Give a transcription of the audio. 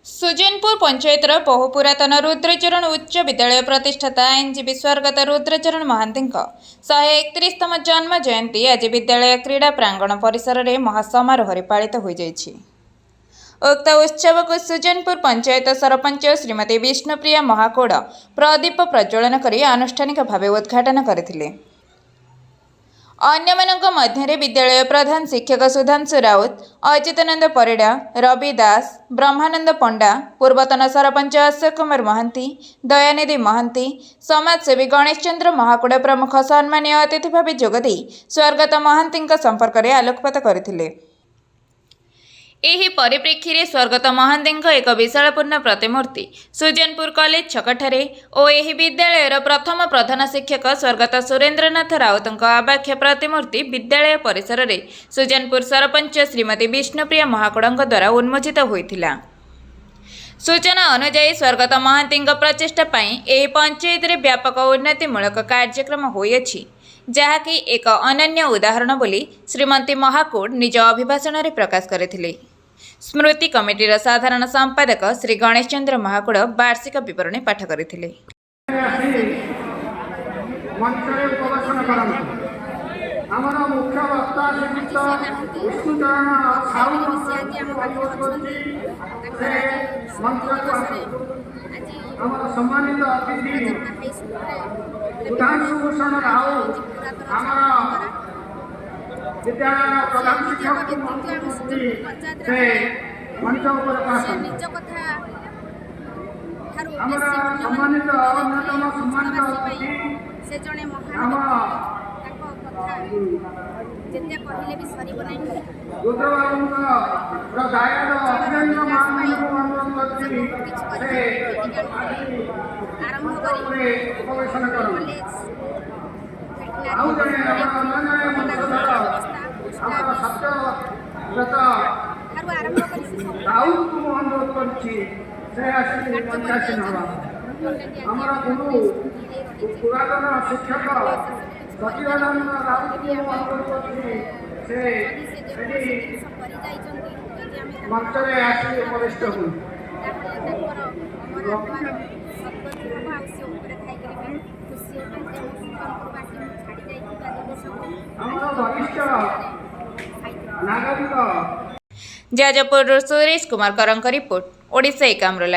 सुजनपुर पंचायतर बहु पुरातन रुद्रचरण उच्च विद्यालय प्रतिष्ठाता आईनजीवी स्वर्गत रुद्रचरण महांती 131तम जन्म जयंती आज विद्यालय क्रीड़ा प्रांगण परिसर में महासमारोह पालित हो जाइछि। उक्त उत्सव को सुजनपुर पंचायत सरपंच श्रीमती विष्णुप्रिया महाकौड़ प्रदीप प्रज्वलन कर आनुष्ठानिक भाव उद्घाटन करथिले। अन्यମାନଙ୍କ ମଧ୍ୟରେ विद्यालय प्रधान शिक्षक सुधांशु राउत, अच्युतानंद परिड़ा, रवि दास, ब्रह्मानंद पंडा, पूर्वतन सरपंच अशोक कुमार महांती, दयानिधि महांती, समाजसेवी गणेश चंद्र महाकूड़ प्रमुख सम्मानीय अतिथि भाव जोगदे स्वर्गत महांती संपर्क में आलोकपात करथिले। एही परिप्रेक्षी में स्वर्गत महांती एक विशालपूर्ण प्रतिमूर्ति सुजनपुर कॉलेज छकठारे और एही विद्यालयर प्रथम प्रधान शिक्षक स्वर्गत सुरेन्द्रनाथ राउत आवाक्ष प्रतिमूर्ति विद्यालय परिसर में सुजनपुर सरपंच श्रीमती विष्णुप्रिया महाकौड़ द्वारा उन्मोचित होइथिला। सूचना अनुसार स्वर्गत महांती प्रचेष्टा एही पंचायत में व्यापक उन्नतिमूलक कार्यक्रम होइछि, जहाँकि एक अनन्य उदाहरण बोली श्रीमती महाकौड़ निज अभिभाषण में प्रकाश करथिले। स्मृति कमिटीर साधारण संपादक श्री गणेश चंद्र महाकूड़ वार्षिक विवरणी पाठ करथिले। विद्यालय प्रधान शिक्षक से मंच पर सम्मानित अन्यतम सम्मानित से जड़े महान जिते कहले भी सरी बनाई आरंभ करी उपवेशन कर पुरातन शिक्षक सचिदानंद राउत मंच में आसी उपविष्ट हुए। जाजपुर सुरेश कुमार करंक रिपोर्ट ओडिशा एकाम्र।